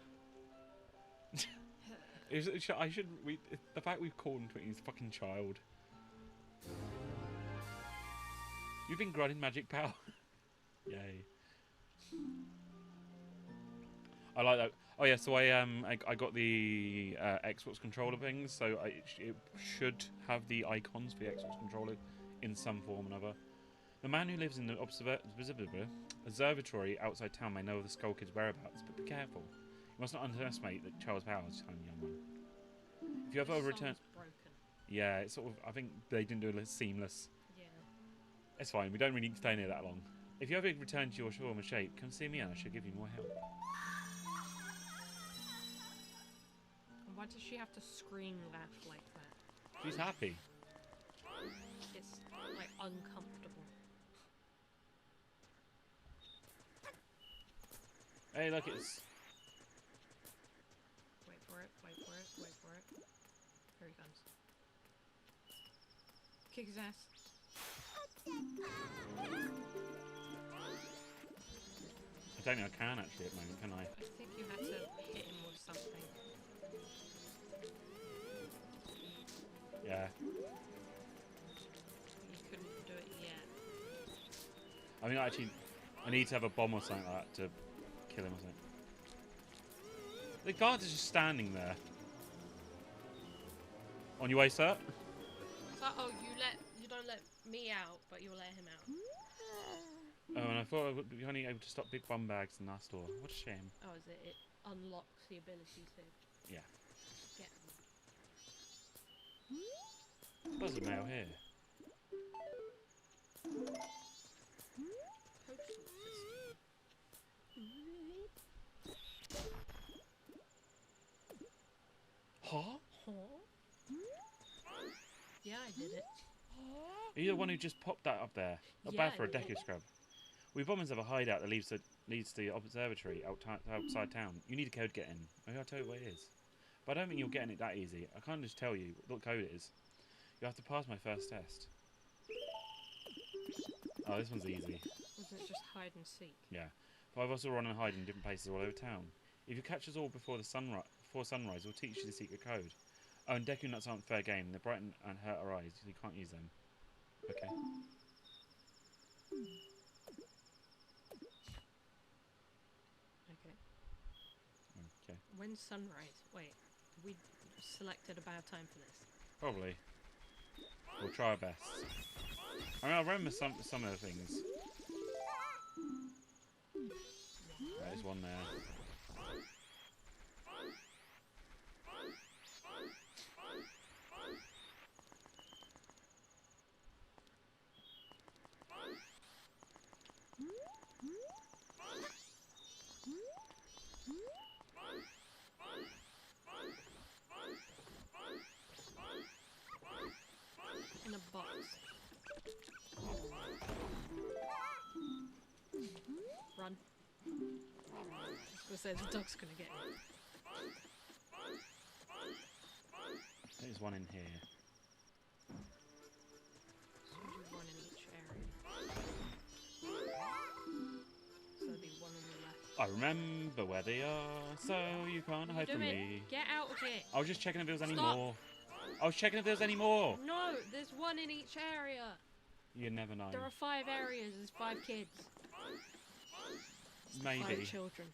I should. The fact we've called him twink is fucking child. You've been granted magic power. Yay. I like that. Oh yeah, so I got the Xbox controller things, so it should have the icons for the Xbox controller in some form or another. The man who lives in the observatory outside town may know of the Skull Kid's whereabouts, but be careful. You must not underestimate the child's powers, tiny young one. If you ever return, Broken. yeah, it's sort of. I think they didn't do it seamless. Yeah. It's fine. We don't really need to stay near that long. If you ever return to your former shape, come see me and I shall give you more help. Why does she have to scream laugh like that? She's happy. It's like uncomfortable. Hey, look, it's. Wait for it, wait for it, wait for it. Here he comes. Kick his ass. I don't think I can actually at the moment, can I? I think you have to hit him with something. Yeah. You couldn't do it yet. I mean, actually, I need to have a bomb or something like that to kill him or something. The guard is just standing there. On your way, sir? So, oh, you don't let me out, but you'll let him out. Oh, and I thought I would be only able to stop big bum bags in our store. What a shame. Oh, is it? It unlocks the ability to Yeah. get them. What's the mail here? Postal system. Huh? Huh? Yeah, I did it. Are you the one who just popped that up there? Not Yeah, bad for a I did. deco scrub. We bombers have a hideout that leads to the observatory outside town. You need a code to get in. Maybe I'll tell you what it is. But I don't think you'll get in it that easy. I can't just tell you what code it is. You have to pass my first test. Oh, this one's easy. Wasn't it just hide and seek? Yeah. 5 of us will run and hide in different places all over town. If you catch us all before sunrise, we'll teach you the secret code. Oh, and Deku nuts aren't fair game. They brighten and hurt our eyes, so you can't use them. Okay. Okay. Okay. When's sunrise? Wait, we selected a bad time for this. Probably. We'll try our best. I mean, I remember some of the things. There's one there. In a box. Run. I was gonna say the dog's gonna get you. There's one in here. So you do one in each area. So there'll be one on the left. I remember where they are, so you can't hide from me. Get out of here! I was just checking if there was any Stop. more. I was checking if there was any more. No, there's one in each area. You never know. There are 5 areas. There's 5 kids. 5 Maybe. children.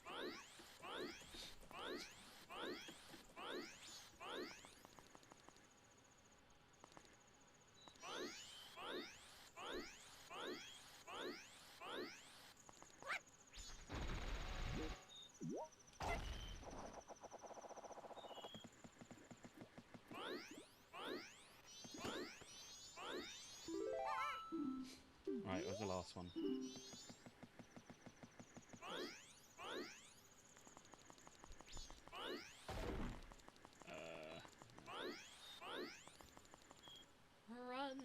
Right, where's the last one? Run.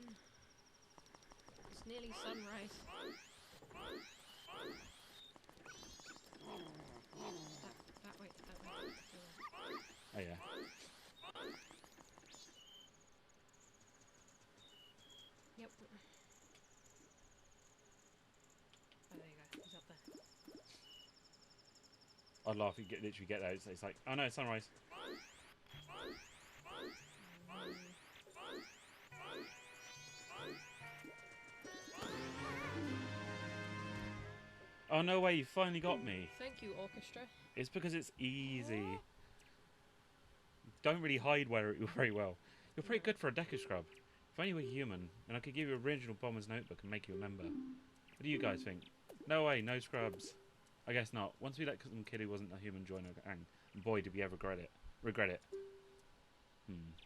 It's nearly sunrise. That way, that way. Oh yeah. Yep. Oh, there you go. He's up there. I'd laugh if you literally get there. It's like, oh no, it's sunrise. Oh no way, you finally got me. Thank you, orchestra. It's because it's easy. Don't really hide very well. You're pretty good for a deco scrub. If only you were human, then I could give you an original bomber's notebook and make you a member. What do you guys think? No way, no scrubs. I guess not. Once we let some kid who wasn't a human join our gang, and boy did we ever regret it.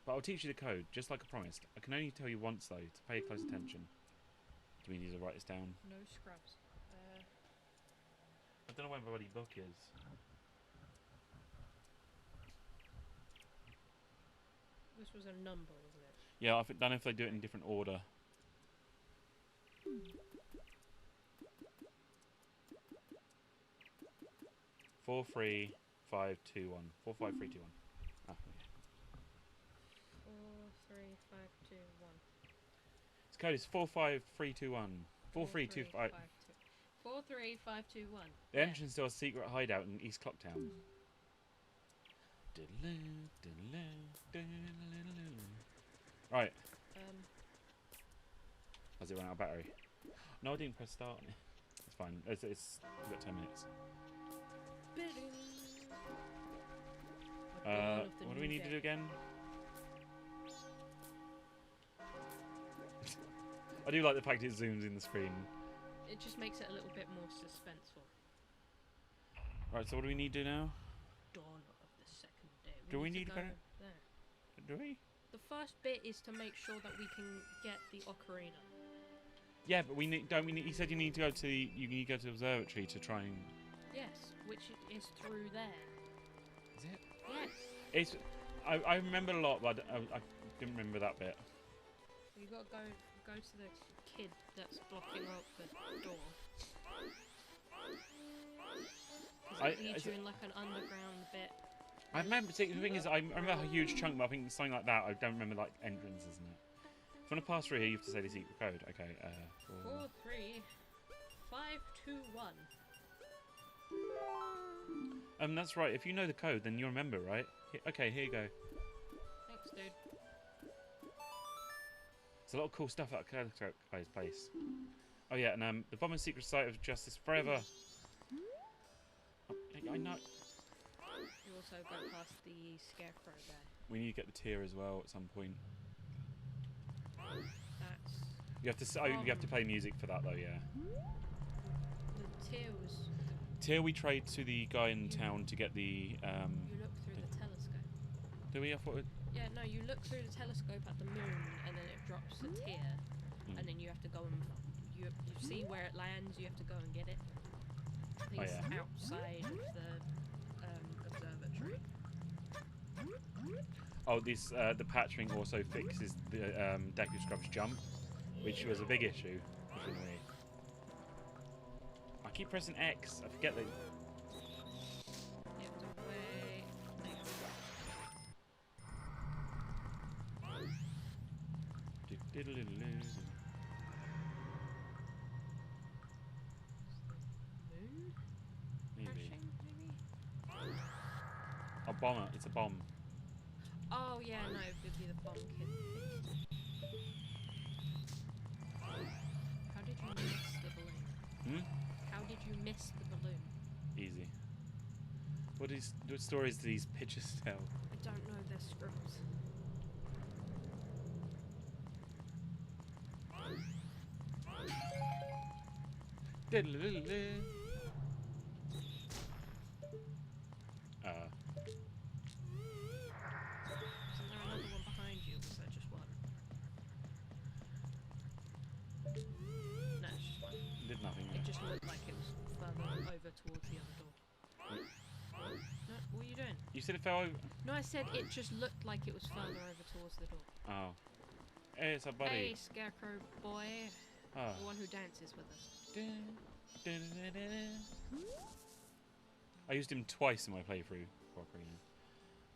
But I'll teach you the code, just like I promised. I can only tell you once though, to pay close attention. Do we need to write this down? No scrubs. I don't know where my bloody book is. This was a number, wasn't it? Yeah, I don't know if they do it in different order. 4, 3, 5, 2, 1. 4, 5, 3, 2, 1. Ah, okay. 4, 3, 5, 2, 1. Its code is 4, 5, 3, 2, 1. 4, 3, 2, 5. 4, 3, 5, 2, 1. The entrance to a secret hideout in East Clocktown. Right. Has it run out of battery? No, I didn't press start on it. It's fine. We've got 10 minutes. What do we need to do again? I do like the fact it zooms in the screen. It just makes it a little bit more suspenseful. Right, so what do we need to do now? Dawn of the second day. Do we need to to go go- there. Do we? The first bit is to make sure that we can get the ocarina. Yeah, but we need. Don't we? Need, he said you need to go to the. You need to go to the observatory to try and. Yes, which is through there. Is it? Yes. It's. I remember a lot, but I didn't remember that bit. You gotta go to the kid that's blocking up the door. Because it leads you in like an underground bit. I remember. See, the thing is, I remember a huge chunk, but I think something like that. I don't remember like entrances in it. If you want to pass through here, you have to say the secret code. Okay. 4, 3, 5, 2, 1. That's right. If you know the code, then you remember, right? Okay, here you go. Thanks, dude. There's a lot of cool stuff at guy's place. Oh yeah, and the bomber's secret site of justice forever. Oh, I know. You also go past the scarecrow there. We need to get the tier as well at some point. That's You have to. You have to play music for that though. Yeah. the tier was. Tier we trade to the guy in town to get the. You look through the telescope. Do we? I thought. Yeah, no, you look through the telescope at the moon, and then it drops a tier, and then you have to go and you see where it lands. You have to go and get it. I think it's yeah. outside of the observatory. Oh, this the patching also fixes the Deku Scrub's jump, which was a big issue. For me. I keep pressing X. I forget that. You have to wait. Moon? Maybe. Crashing, maybe? A bomber. It's a bomb. Oh yeah, no, it would be the bomb kid. How did you miss the balloon? Hmm? How did you miss the balloon? Easy. What stories do these pictures tell? I don't know their scripts. Isn't there another one behind you, or was there just one? No, it's just one. Did nothing. It just looked like it was further over towards the other door. No, what are you doing? You said it fell over. No, I said it just looked like it was further over towards the door. Oh. Hey, it's our buddy. Hey, Scarecrow boy. Oh. The one who dances with us. I used him twice in my playthrough.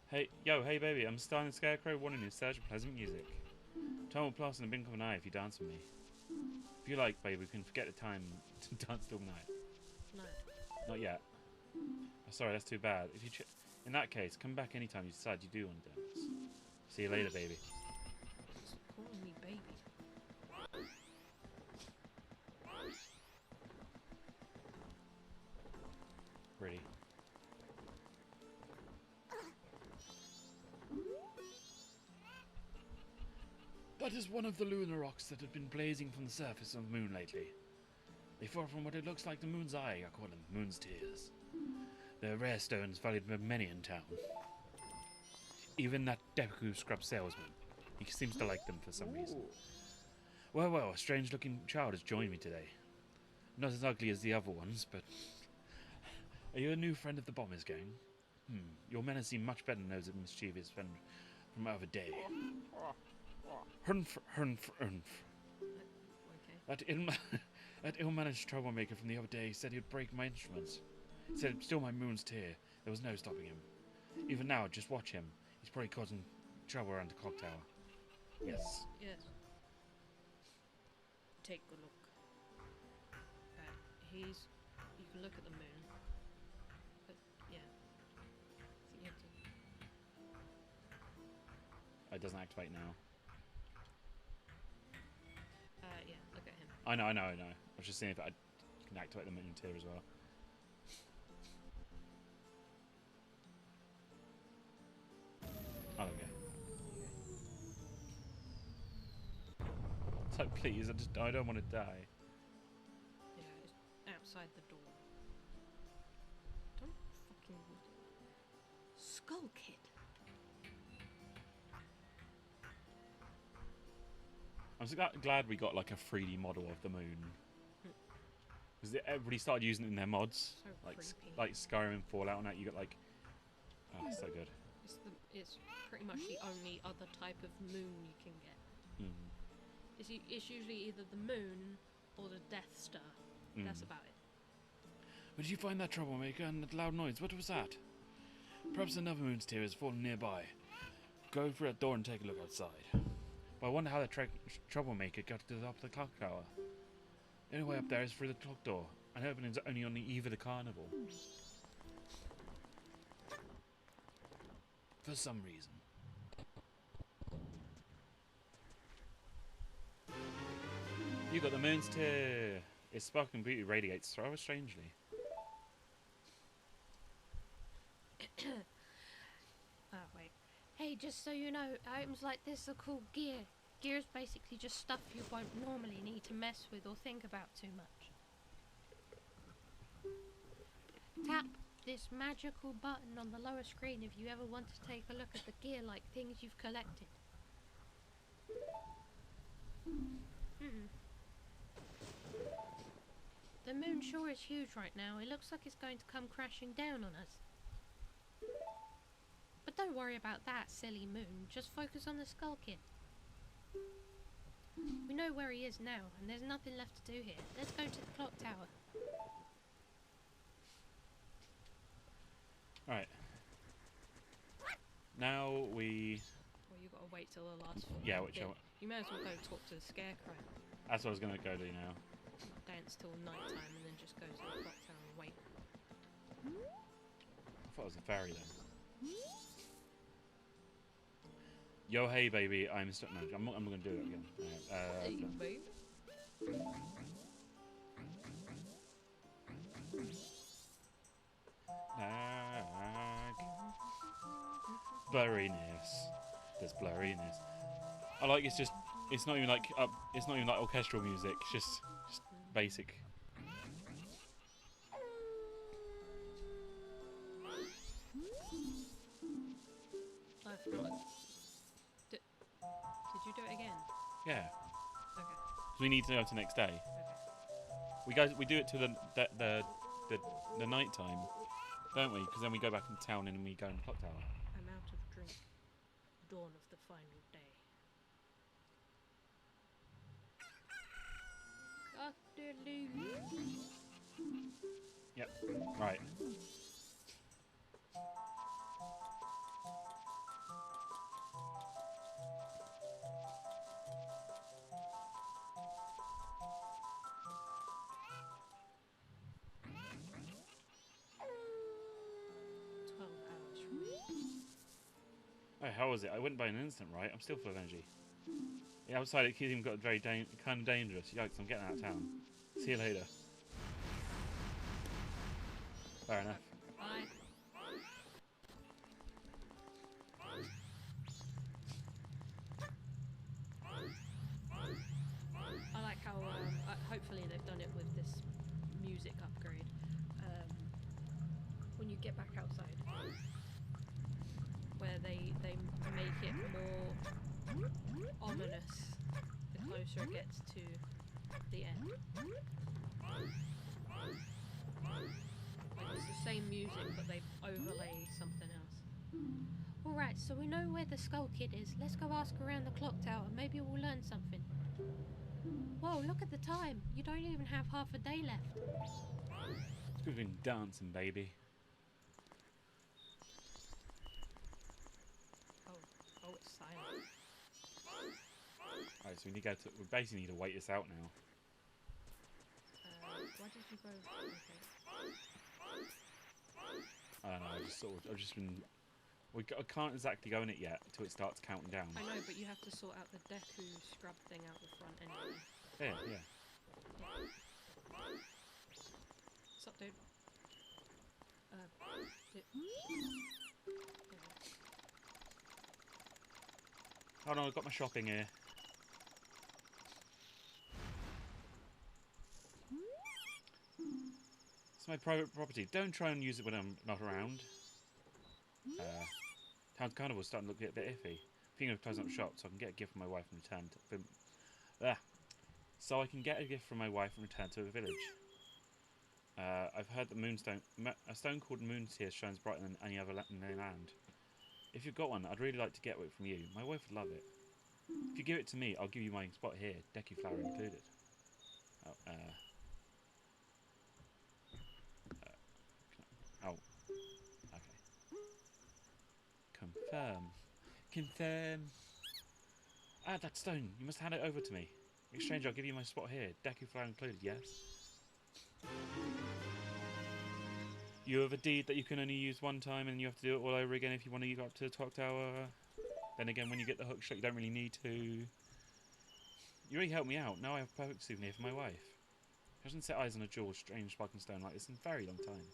Hey baby, I'm starting the Scarecrow 1 in your search for pleasant music. Time will pass in a blink of an eye if you dance with me. If you like, baby, we can forget the time to dance till night. No. Not yet. Oh, sorry, that's too bad. If you in that case, come back anytime you decide you do want to dance. See you later, baby. Stop calling me baby. Pretty. That is one of the lunar rocks that have been blazing from the surface of the moon lately. They fall from what it looks like the moon's eye. I call them moon's tears. They're rare stones valued by many in town. Even that Deku Scrub salesman. He seems to like them for some reason. Well, a strange-looking child has joined me today. Not as ugly as the other ones, but... Are you a new friend of the Bombers gang? Your manners seem much better than those of mischievous friend from the other day. Hurnf. Okay. That ill-managed troublemaker from the other day said he'd break my instruments. He said it'd steal my moon's tear. There was no stopping him. Even now, just watch him. He's probably causing trouble around the clock tower. Yes. Yes. Take a look. You can look at the moon. But, yeah. I think you have to... It doesn't activate now. Yeah, look at him. I know. I was just seeing if I can can activate the moon tier as well. Oh, there we go. So please, I don't want to die. Yeah, it's outside the door. Don't fucking... Skull Kid. I'm so glad we got like a 3D model of the moon. Because everybody started using it in their mods. So Like creepy. like Skyrim and Fallout and that, you got like... Oh, so good. It's pretty much the only other type of moon you can get. Mm. It's usually either the moon or the Death Star. That's about it. Where did you find that troublemaker and that loud noise? What was that? Perhaps another moon's tear has fallen nearby. Go for that door and take a look outside. But I wonder how the troublemaker got to the top of the clock tower. The only way up there is through the clock door. And opening's only on the eve of the carnival. For some reason. You got the moon's tear. Its sparkling beauty radiates rather strangely. Oh, wait. Hey, just so you know, items like this are called gear. Gear is basically just stuff you won't normally need to mess with or think about too much. Tap this magical button on the lower screen if you ever want to take a look at the gear like things you've collected. The moon sure is huge right now. It looks like it's going to come crashing down on us. But don't worry about that, silly moon. Just focus on the Skull Kid. We know where he is now, and there's nothing left to do here. Let's go to the clock tower. Alright. Now we... Well, you gotta wait till the last Yeah, bit. which I... You may as well go talk to the Scarecrow. That's what I was going to go do now. Dance till night time and then just go to the clock tower and wait. I thought it was a fairy then. Yo, hey, baby, I'm stuck. No, I'm not going to do that again. Hey, babe. Blurriness. There's blurriness. I like it's just. It's not even like it's not even like orchestral music. It's just basic. I forgot. Did you do it again? Yeah. Okay. We need to go to next day. Okay. We do it to the night time, don't we? Because then we go back in town and we go in the clock tower. I'm out of drink. Dawn of the final day. Yep. Right. Oh, how was it? I went by an instant, right? I'm still full of energy. Yeah, outside it even got very kind of dangerous. Yikes, I'm getting out of town. See you later. Fair enough. Bye. I like how hopefully they've done it with this music upgrade. When you get back outside, where they make it more ominous the closer it gets to the end. Like it's the same music, but they overlay something else. Alright, so we know where the Skull Kid is. Let's go ask around the clock tower. Maybe we'll learn something. Whoa, look at the time. You don't even have half a day left. We've been dancing, baby. Oh, it's silent. Alright, so we basically need to wait this out now. Why did you go? Okay. I don't know. I've just been. I can't exactly go in it yet until it starts counting down. I know, but you have to sort out the Deku scrub thing out the front anyway. Yeah. Sup, dude? Dude. Hold on, I've got my shopping here. It's my private property. Don't try and use it when I'm not around. Town Carnival's starting to look a bit iffy. Thinking of closing up shop so I can get a gift from my wife and return to... So I can get a gift from my wife and return to a village. I've heard that a stone called Moontear shines brighter than any other in the land. If you've got one, I'd really like to get it from you. My wife would love it. If you give it to me, I'll give you my spot here, Deku flower included. Okay. Confirm. Ah, that stone. You must hand it over to me. In exchange, I'll give you my spot here, Deku flower included, yes? You have a deed that you can only use one time and you have to do it all over again if you want to go up to the clock tower. Then again, when you get the hook shot, you don't really need to. You really helped me out. Now I have a perfect souvenir for my wife. She hasn't set eyes on a jewel, strange sparkling stone like this in a very long time.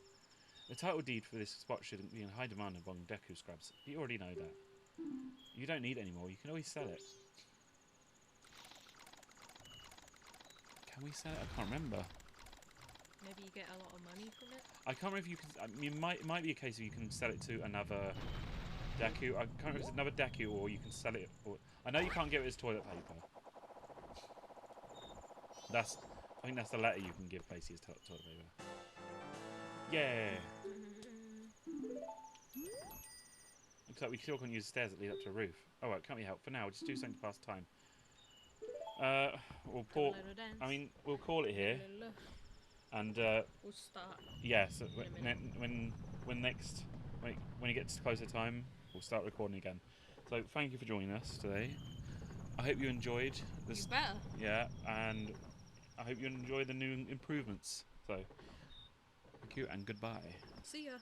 The title deed for this spot shouldn't be in high demand among Deku scrubs. You already know that. You don't need it anymore. You can always sell it. Can we sell it? I can't remember. Maybe you get a lot of money from it? I can't remember if you can... I mean, it might be a case of you can sell it to another Deku. I can't remember if it's another Deku or you can sell it... Or, I know you can't give it as toilet paper. I think that's the letter you can give basically as toilet paper. Yeah. Looks like we still can't use the stairs that lead up to the roof. Oh, well, can't be helped. For now, we'll just do something to pass time. We'll call it here. And We'll start. Yeah, so when it gets closer time, we'll start recording again. So thank you for joining us today. I hope you enjoyed this. You better. Yeah, and I hope you enjoy the new improvements. So thank you and goodbye. See ya.